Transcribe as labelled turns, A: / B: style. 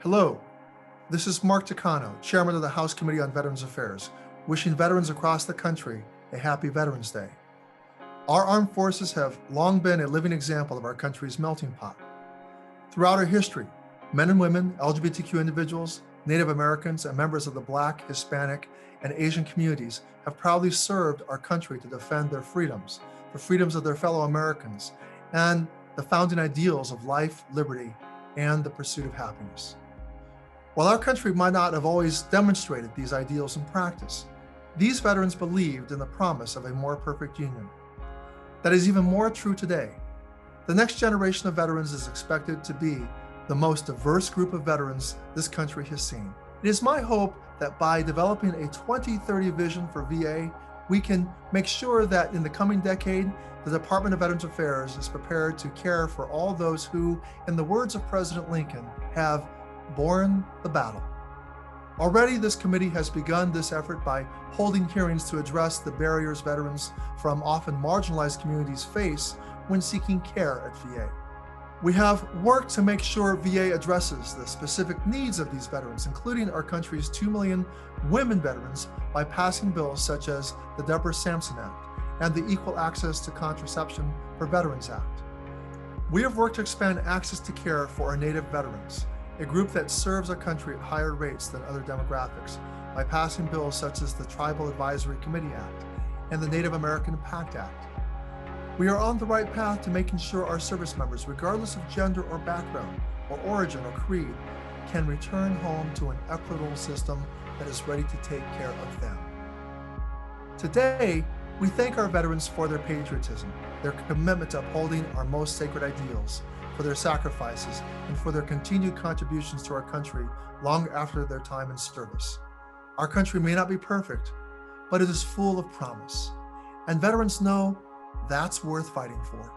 A: Hello, this is Mark Takano, Chairman of the House Committee on Veterans Affairs, wishing veterans across the country a happy Veterans Day. Our armed forces have long been a living example of our country's melting pot. Throughout our history, men and women, LGBTQ individuals, Native Americans, and members of the Black, Hispanic, and Asian communities have proudly served our country to defend their freedoms, the freedoms of their fellow Americans, and the founding ideals of life, liberty, and the pursuit of happiness. While our country might not have always demonstrated these ideals in practice, these veterans believed in the promise of a more perfect union. That is even more true today. The next generation of veterans is expected to be the most diverse group of veterans this country has seen. It is my hope that by developing a 2030 vision for VA, we can make sure that in the coming decade, the Department of Veterans Affairs is prepared to care for all those who, in the words of President Lincoln, have borne the battle. Already, this committee has begun this effort by holding hearings to address the barriers veterans from often marginalized communities face when seeking care at VA. We have worked to make sure VA addresses the specific needs of these veterans, including our country's 2 million women veterans, by passing bills such as the Deborah Sampson Act and the Equal Access to Contraception for Veterans Act. We have worked to expand access to care for our Native veterans, a group that serves our country at higher rates than other demographics, by passing bills such as the Tribal Advisory Committee Act and the Native American Pact Act. We are on the right path to making sure our service members, regardless of gender or background or origin or creed, can return home to an equitable system that is ready to take care of them. Today, we thank our veterans for their patriotism, their commitment to upholding our most sacred ideals, for their sacrifices, and for their continued contributions to our country long after their time in service. Our country may not be perfect, but it is full of promise, and veterans know that's worth fighting for.